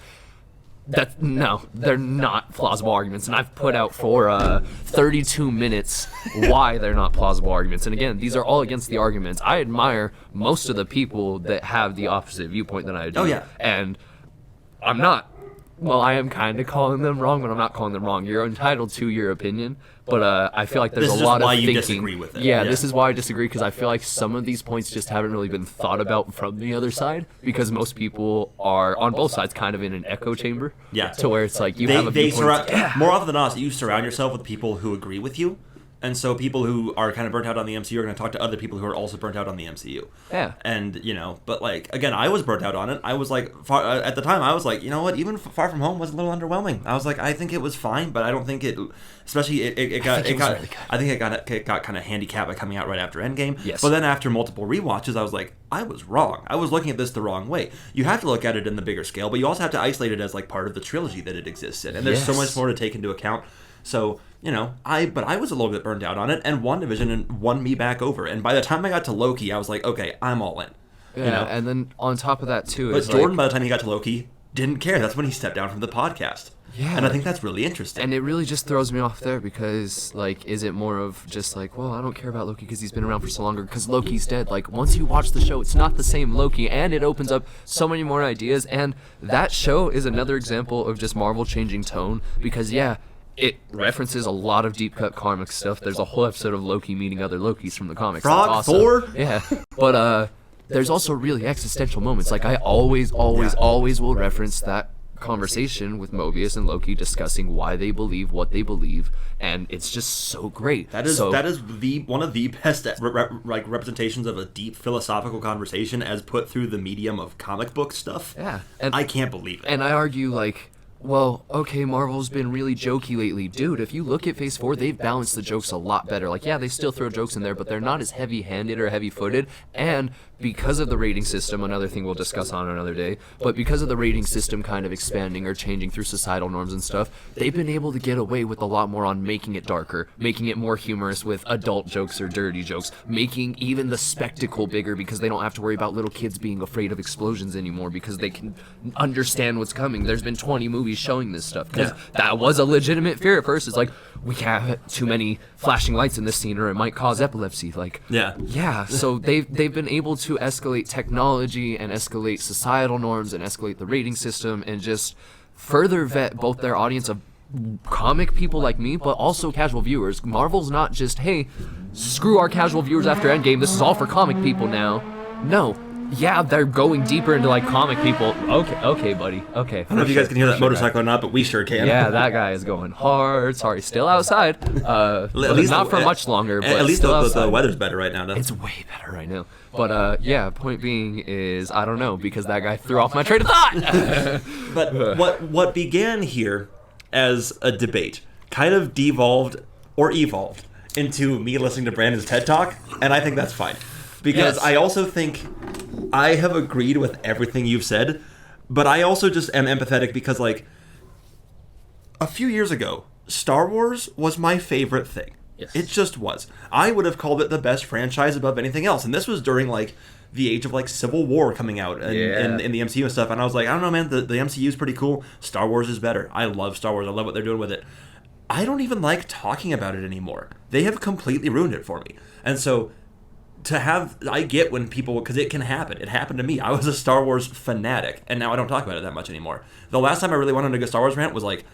S2: No, they're not plausible arguments, and I've put out for 32 minutes why they're not plausible arguments. And again, these are all against the arguments. I admire most of the people that have the opposite viewpoint than I do.
S1: Oh, yeah.
S2: And I'm not. Well, I am kind of calling them wrong, but I'm not calling them wrong. You're entitled to your opinion, but I feel like there's
S1: This is
S2: a lot
S1: just why
S2: of
S1: you
S2: thinking.
S1: disagree with it.
S2: Yeah,
S1: Yeah.
S2: this is why I disagree, because I feel like some of these points just haven't really been thought about from the other side, because most people are on both sides kind of in an echo chamber.
S1: Yeah.
S2: To where it's like you have a
S1: they
S2: viewpoint.
S1: surround more often than not. You surround yourself with people who agree with you, and so people who are kind of burnt out on the MCU are going to talk to other people who are also burnt out on the MCU.
S2: Yeah.
S1: And but like again, I was burnt out on it. I was like, at the time, I was like, you know what? Even Far From Home was a little underwhelming. I was like, I think it was fine, but I don't think it. Especially it got. I think it got kind of handicapped by coming out right after Endgame.
S2: Yes.
S1: But then after multiple rewatches, I was like, I was wrong. I was looking at this the wrong way. You have to look at it in the bigger scale, but you also have to isolate it as like part of the trilogy that it exists in, and there's so much more to take into account. So, I was a little bit burned out on it, and WandaVision won me back over. And by the time I got to Loki, I was like, okay, I'm all in.
S2: Yeah,
S1: you know?
S2: and then on top of that too,
S1: But
S2: is
S1: Jordan,
S2: like,
S1: by the time he got to Loki, didn't care. That's when he stepped down from the podcast.
S2: Yeah.
S1: And I think that's really interesting.
S2: and it really just throws me off there because, like, is it more of just like, well, I don't care about Loki because he's been around for so longer because Loki's dead. Like, once you watch the show, it's not the same Loki, and it opens up so many more ideas. And that show is another example of just Marvel changing tone because, yeah, it references a lot of deep cut comic stuff. There's a whole episode of Loki meeting other Lokis from the comics.
S1: Frog,
S2: That's awesome.
S1: Thor?
S2: Yeah, but there's also really existential moments. Like, I always will reference that conversation with Mobius and Loki discussing why they believe what they believe, and it's just so great.
S1: That is the one of the best representations of a deep philosophical conversation as put through the medium of comic book stuff.
S2: Yeah, and
S1: I can't believe it.
S2: And I argue, like, well, okay, Marvel's been really jokey lately. Dude, if you look at Phase 4, they've balanced the jokes a lot better. Like, yeah, they still throw jokes in there, but they're not as heavy-handed or heavy-footed. And because of the rating system, another thing we'll discuss on another day, but because of the rating system kind of expanding or changing through societal norms and stuff, they've been able to get away with a lot more on making it darker, making it more humorous with adult jokes or dirty jokes, making even the spectacle bigger because they don't have to worry about little kids being afraid of explosions anymore because they can understand what's coming. There's been 20 movies showing this stuff because that was a legitimate fear at first. It's like, we can't have too many flashing lights in this scene or it might cause epilepsy. Like, yeah, so they've been able to escalate technology and escalate societal norms and escalate the rating system and just further vet both their audience of comic people like me, but also casual viewers. Marvel's not just, hey, screw our casual viewers after Endgame, this is all for comic people now. No. Yeah, they're going deeper into, like, comic people. Okay, buddy. Okay.
S1: I don't know if you guys can hear that motorcycle or not, but we sure can.
S2: Yeah, that guy is going hard. Sorry, still outside. At least not for much longer, but
S1: at least
S2: still
S1: the weather's better right now, though.
S2: It's way better right now. But, yeah, point being is, I don't know, because that guy threw off my train of thought!
S1: But what began here as a debate kind of devolved or evolved into me listening to Brandon's TED Talk, and I think that's fine. Because I also think I have agreed with everything you've said, but I also just am empathetic because, like, a few years ago, Star Wars was my favorite thing.
S2: Yes.
S1: It just was. I would have called it the best franchise above anything else. And this was during, like, the age of, like, Civil War coming out in the MCU and stuff. And I was like, I don't know, man, the MCU is pretty cool. Star Wars is better. I love Star Wars. I love what they're doing with it. I don't even like talking about it anymore. They have completely ruined it for me. And so I get when people, because it can happen. It happened to me. I was a Star Wars fanatic, and now I don't talk about it that much anymore. The last time I really went on a good Star Wars rant was, like,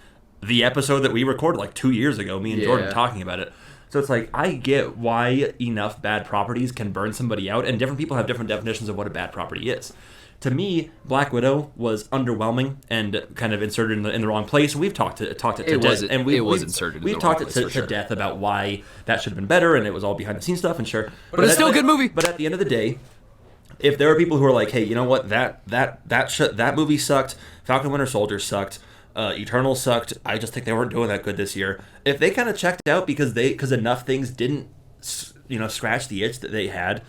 S1: the episode that we recorded, like, 2 years ago, me and Jordan talking about it. So it's like, I get why enough bad properties can burn somebody out, and different people have different definitions of what a bad property is. To me, Black Widow was underwhelming and kind of inserted in the wrong place. We've talked it to death, and we've
S2: inserted.
S1: We've talked it to death about why that should have been better, and it was all behind the scenes stuff. And sure,
S2: but it's still a good movie.
S1: But at the end of the day, if there are people who are like, hey, you know what, that movie sucked, Falcon Winter Soldier sucked, Eternal sucked, I just think they weren't doing that good this year. If they kind of checked out because enough things didn't, scratch the itch that they had,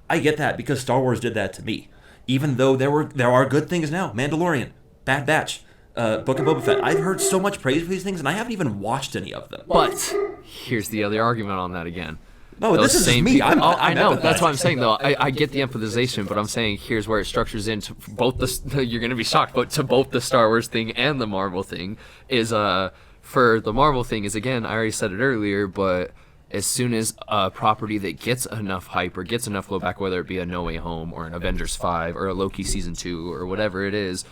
S1: I get that because Star Wars did that to me. Even though there are good things now, Mandalorian, Bad Batch, Book of Boba Fett. I've heard so much praise for these things, and I haven't even watched any of them.
S2: But here's the other argument on that again.
S1: No, this is just me.
S2: I know. That's what I'm saying, though. I get the empathization, but I'm saying here's where it structures into both the. You're gonna be shocked, but to both the Star Wars thing and the Marvel thing is for the Marvel thing is, again, I already said it earlier, but as soon as a property that gets enough hype or gets enough blowback, whether it be a No Way Home or an Avengers 5 or a Loki Season 2 or whatever it is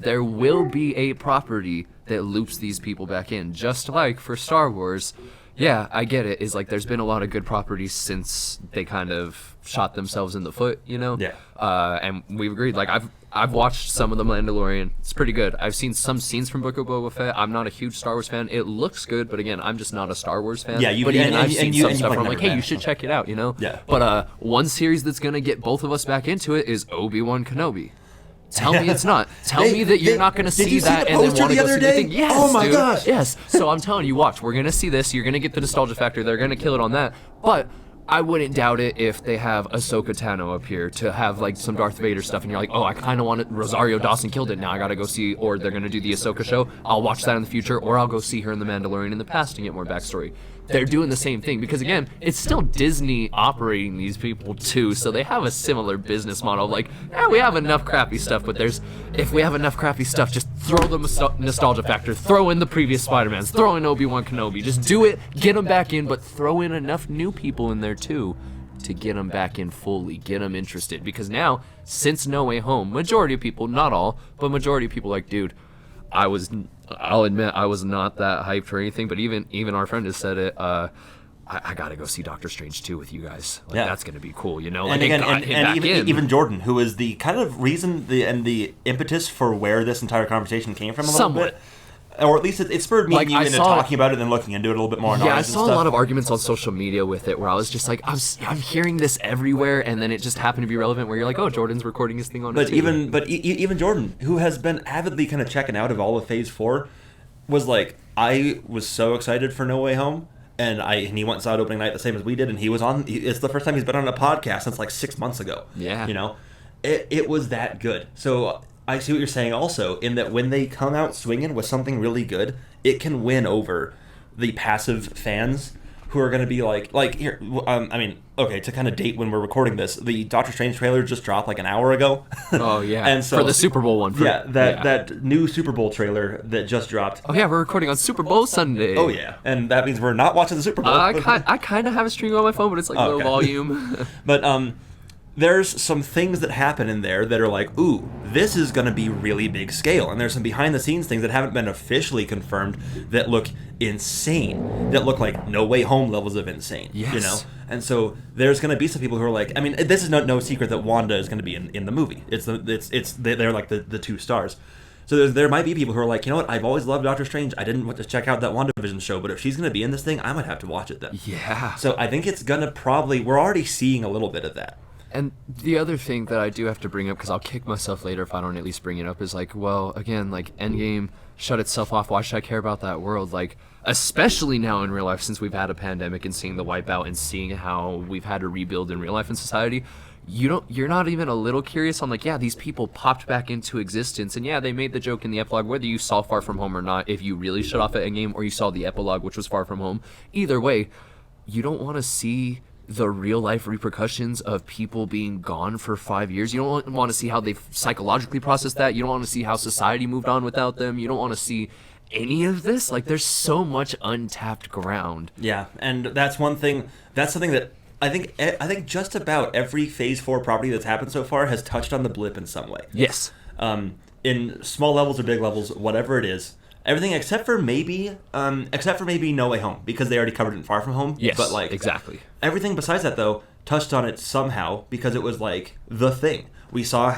S2: there will be a property that loops these people back in. Just like for Star Wars, yeah, I get it. It's like there's been a lot of good properties since they kind of shot themselves in the foot, Yeah. And we've agreed. Like, I've watched some of The Mandalorian. It's pretty good. I've seen some scenes from Book of Boba Fett. I'm not a huge Star Wars fan. It looks good, but again, I'm just not a Star Wars fan.
S1: Yeah,
S2: I've seen some stuff where I'm like, hey, you should check it out,
S1: Yeah.
S2: But one series that's gonna get both of us back into it is Obi-Wan Kenobi. Tell me it's not. Tell me that you're not going to see that and then want to go see the thing. Yes,
S1: oh my gosh.
S2: Yes. So I'm telling you, watch. We're going to see this. You're going to get the nostalgia factor. They're going to kill it on that. But I wouldn't doubt it if they have Ahsoka Tano up here to have, like, some Darth Vader stuff, and you're like, oh, I kind of want it. Rosario Dawson killed it. Now I got to go see, or they're going to do the Ahsoka show. I'll watch that in the future, or I'll go see her in The Mandalorian in the past and get more backstory. they're doing the same thing because, again, it's still Disney operating these people too, so they have a similar business model. Like, we have enough crappy stuff, but if we have enough crappy stuff, just throw the nostalgia factor, throw in the previous Spider-Mans, throw in Obi-Wan Kenobi, just do it, get them back in, but throw in enough new people in there too to get them back in fully, get them interested. Because now, since No Way Home, majority of people, not all, but majority of people like, dude, I'll admit I was not that hyped or anything, but even our friend has said it. I gotta go see Doctor Strange 2 with you guys. Like, that's gonna be cool, you know. Like,
S1: and even Jordan, who is the kind of reason and the impetus for where this entire conversation came from a little bit. Or at least it spurred me and you into talking about it and looking into it a little bit more.
S2: Yeah, I saw a lot of arguments on social media with it where I was just like, I'm hearing this everywhere, and then it just happened to be relevant where you're like, oh, Jordan's recording his thing on it too.
S1: Even Jordan, who has been avidly kind of checking out of all of Phase 4, was like, I was so excited for No Way Home, and he went and saw it opening night the same as we did, and he was on. It's the first time he's been on a podcast since like 6 months ago.
S2: Yeah,
S1: you know, it was that good. So I see what you're saying also, in that when they come out swinging with something really good, it can win over the passive fans who are going to be like here. I mean, okay, to kind of date when we're recording this, the Doctor Strange trailer just dropped like an hour ago.
S2: Oh yeah,
S1: and so
S2: for the Super Bowl one.
S1: That new Super Bowl trailer that just dropped.
S2: Oh yeah, we're recording on Super Bowl Sunday.
S1: Oh yeah, and that means we're not watching the Super Bowl.
S2: I kind of have a stream on my phone, but it's like low volume.
S1: But there's some things that happen in there that are like, ooh, this is going to be really big scale. And there's some behind-the-scenes things that haven't been officially confirmed that look insane, that look like No Way Home levels of insane.
S2: Yes.
S1: You know? And so there's going to be some people who are like, I mean, this is no secret that Wanda is going to be in the movie. They're like the two stars. So there might be people who are like, you know what, I've always loved Doctor Strange. I didn't want to check out that WandaVision show, but if she's going to be in this thing, I might have to watch it then.
S2: Yeah.
S1: So I think it's going to we're already seeing a little bit of that.
S2: And the other thing that I do have to bring up, because I'll kick myself later if I don't at least bring it up, is like, well, again, like, Endgame shut itself off. Why should I care about that world? Like, especially now in real life, since we've had a pandemic and seeing the wipeout and seeing how we've had to rebuild in real life and society, you're not even a little curious on, like, yeah, these people popped back into existence, and yeah, they made the joke in the epilogue, whether you saw Far From Home or not, if you really shut off at Endgame, or you saw the epilogue, which was Far From Home, either way, you don't want to see the real life repercussions of people being gone for 5 years. You don't want to see how they psychologically processed that. You don't want to see how society moved on without them. You don't want to see any of this. Like, there's so much untapped ground.
S1: Yeah, and that's one thing. That's something that I think just about every Phase 4 property that's happened so far has touched on the blip in some way.
S2: Yes.
S1: In small levels or big levels, whatever it is. Everything except for maybe No Way Home, because they already covered it in Far From Home.
S2: Yes,
S1: but like
S2: exactly.
S1: Everything besides that, though, touched on it somehow because it was like the thing. We saw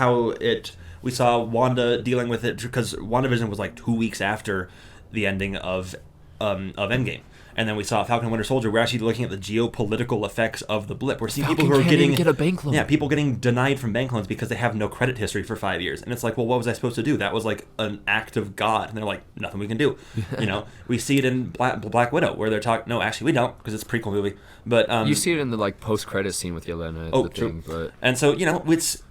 S1: Wanda dealing with it because WandaVision was like 2 weeks after the ending of Endgame. And then we saw Falcon and Winter Soldier. We're actually looking at the geopolitical effects of the blip. We're seeing people who are getting
S2: get a bank loan.
S1: Yeah, people getting denied from bank loans because they have no credit history for 5 years. And it's like, well, what was I supposed to do? That was like an act of God. And they're like, nothing we can do. You know, we see it in Black Widow where they're talking. No, actually, we don't because it's a prequel movie. But
S2: you see it in the like post-credit scene with Yelena.
S1: Oh, true.
S2: But
S1: and so it's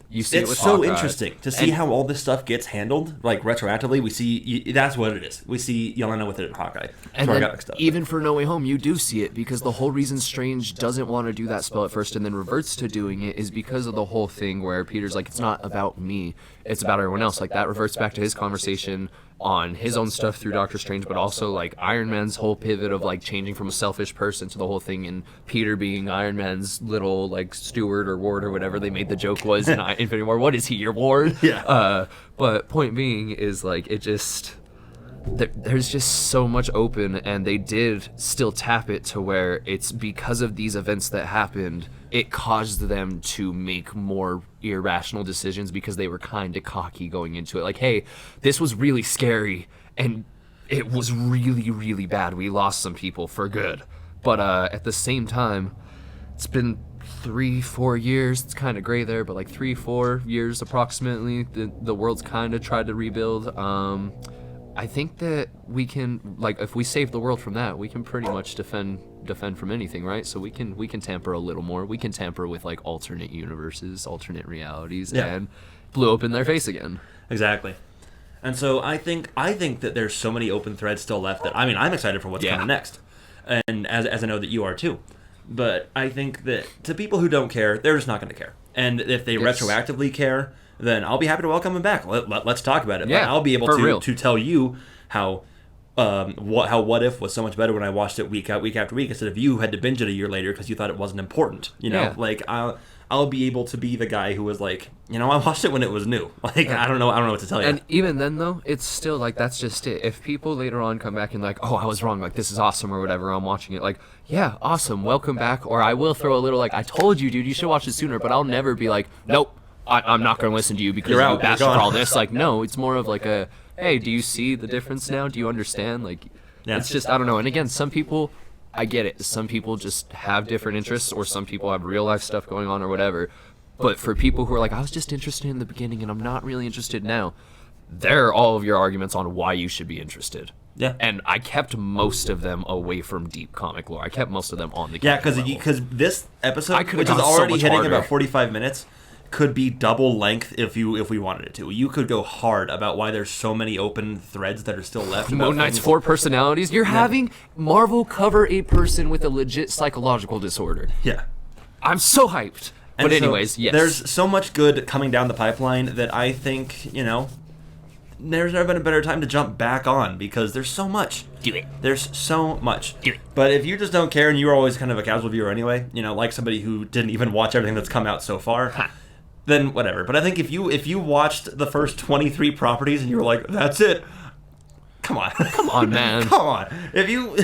S1: so interesting to see how all this stuff gets handled, like retroactively. We see that's what it is. We see Yelena with it in Hawkeye.
S2: And then, even for No Way Home, you do see it because the whole reason Strange doesn't want to do that spell at first and then reverts to doing it is because of the whole thing where Peter's like, it's not about me, it's about everyone else. Like, that reverts back to his conversation on his own stuff through Doctor Strange, but also like Iron Man's whole pivot of like changing from a selfish person to the whole thing, and Peter being Iron Man's little like steward or ward or whatever they made the joke was in Infinity War. What is he, your ward?
S1: Yeah.
S2: But point being is like it just there's just so much open, and they did still tap it to where it's because of these events that happened, it caused them to make more irrational decisions because they were kind of cocky going into it. Like, hey, this was really scary, and it was really, really bad. We lost some people for good. But at the same time, it's been 3-4 years. It's kind of gray there, but like 3-4 years approximately. The world's kind of tried to rebuild. I think that we can, like, if we save the world from that, we can pretty much defend from anything, right? So we can tamper a little more. We can tamper with like alternate universes, alternate realities, and blew open their face again.
S1: Exactly. And so I think that there's so many open threads still left that I'm excited for what's coming next. and as I know that you are too. But I think that to people who don't care, they're just not going to care. And if they retroactively care, then I'll be happy to welcome them back. Let's talk about it.
S2: Yeah,
S1: I'll be able
S2: real.
S1: to tell you how What If was so much better when I watched it week after week instead of you had to binge it a year later because you thought it wasn't important. Like I'll be able to be the guy who was like, I watched it when it was new. Like I don't know what to tell you.
S2: And even then though, it's still like that's just it. If people later on come back and like, oh, I was wrong, like this is awesome or whatever, I'm watching it, like, yeah, awesome, welcome back. Or I will throw a little like, I told you, dude, you should watch it sooner, but I'll never be like, nope, I'm not going to listen to you because you bashed for all this. Like, no, it's more of like a, hey, do you see the difference now? Do you understand? Like, it's just, I don't know. And again, some people, I get it. Some people just have different interests, or some people have real life stuff going on or whatever. But for people who are like, I was just interested in the beginning and I'm not really interested now, there are all of your arguments on why you should be interested.
S1: Yeah.
S2: And I kept most of them away from deep comic lore. I kept most of them on the comic level.
S1: because this episode, which is
S2: gone so
S1: already
S2: much
S1: hitting
S2: harder.
S1: about 45 minutes, could be double length if we wanted it to. You could go hard about why there's so many open threads that are still left.
S2: Moon Knight's 4 personalities. You're having Marvel cover a person with a legit psychological disorder.
S1: Yeah.
S2: I'm so hyped.
S1: And
S2: but anyways, yes.
S1: There's so much good coming down the pipeline that I think, there's never been a better time to jump back on because there's so much.
S2: Do it.
S1: There's so much.
S2: Do it.
S1: But if you just don't care and you're always kind of a casual viewer anyway, like somebody who didn't even watch everything that's come out so far, then whatever. But I think if you watched the first 23 properties and you were like, that's it, come on.
S2: Come on, man.
S1: Come on. If you...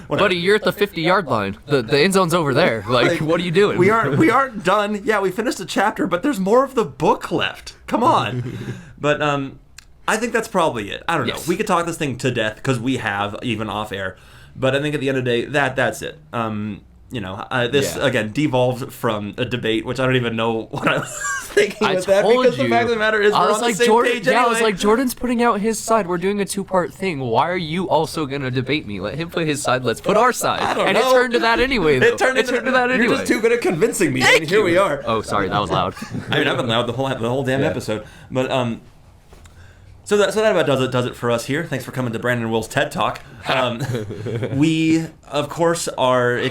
S2: Buddy, you're at the 50-yard line. The end zone's over there. Like, what are you doing?
S1: We aren't done. Yeah, we finished a chapter, but there's more of the book left. Come on. But I think that's probably it. I don't know. We could talk this thing to death because we have, even off air. But I think at the end of the day, that's it. This again devolved from a debate, which I don't even know what I was thinking with that. Because the fact of the matter is, we're on the same page anyway.
S2: I was like, Jordan's putting out his side. We're doing a 2-part thing. Why are you also gonna debate me? Let him put his side. Let's put our side.
S1: I don't
S2: know.
S1: it
S2: turned to that anyway. Though. It turned to that anyway.
S1: You're just too good at convincing me. And here we are.
S2: Oh, sorry, that was loud.
S1: I mean, I've been loud the whole damn episode. But So that about does it for us here. Thanks for coming to Brandon and Will's TED Talk. We of course are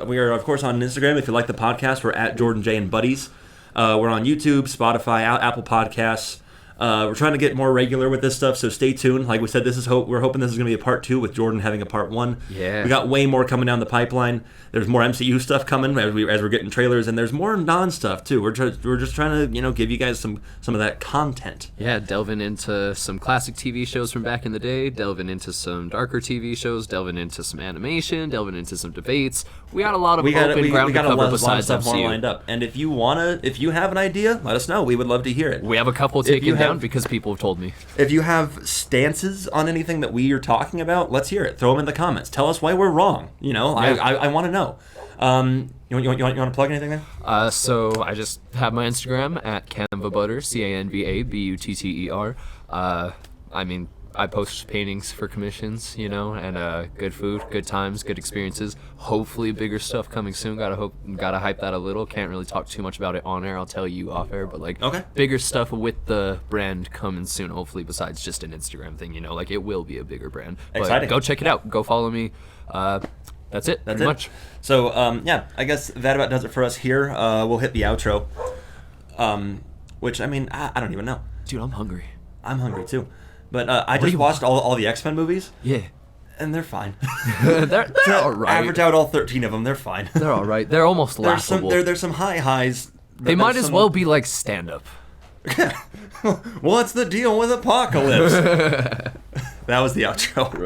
S1: we are of course on Instagram. If you like the podcast, we're at Jordan J and Buddies. We're on YouTube, Spotify, Apple Podcasts. We're trying to get more regular with this stuff, so stay tuned. Like we said, we're hoping this is going to be a part 2 with Jordan having a part 1.
S2: Yeah.
S1: We got way more coming down the pipeline. There's more MCU stuff coming as we're getting trailers, and there's more non-stuff too. We're just trying to give you guys some of that content.
S2: Yeah, delving into some classic TV shows from back in the day, delving into some darker TV shows, delving into some animation, delving into some debates. We got a lot of open ground to cover besides
S1: stuff more
S2: MCU.
S1: lined up. And if you have an idea, let us know. We would love to hear it.
S2: We have a couple taken down because people have told me.
S1: If you have stances on anything that we are talking about, let's hear it. Throw them in the comments. Tell us why we're wrong. I want to know. You want to plug anything there?
S2: So I just have my Instagram at CanvaButter, CanvaButter. I mean, I post paintings for commissions, and good food, good times, good experiences. Hopefully, bigger stuff coming soon. Gotta hype that a little. Can't really talk too much about it on air. I'll tell you off air, but bigger stuff with the brand coming soon. Hopefully, besides just an Instagram thing, it will be a bigger brand. But
S1: exciting.
S2: Go check it out. Go follow me. That's it. Pretty much.
S1: So I guess that about does it for us here. We'll hit the outro. Which I mean, I don't even know.
S2: Dude, I'm hungry.
S1: I'm hungry too. But I just watched all the X-Men movies.
S2: Yeah.
S1: And they're fine.
S2: they're all right.
S1: Average out all 13 of them. They're fine.
S2: They're all right. They're almost laughable.
S1: There's some high highs.
S2: They might as well be like stand-up.
S1: What's the deal with Apocalypse? That was the outro.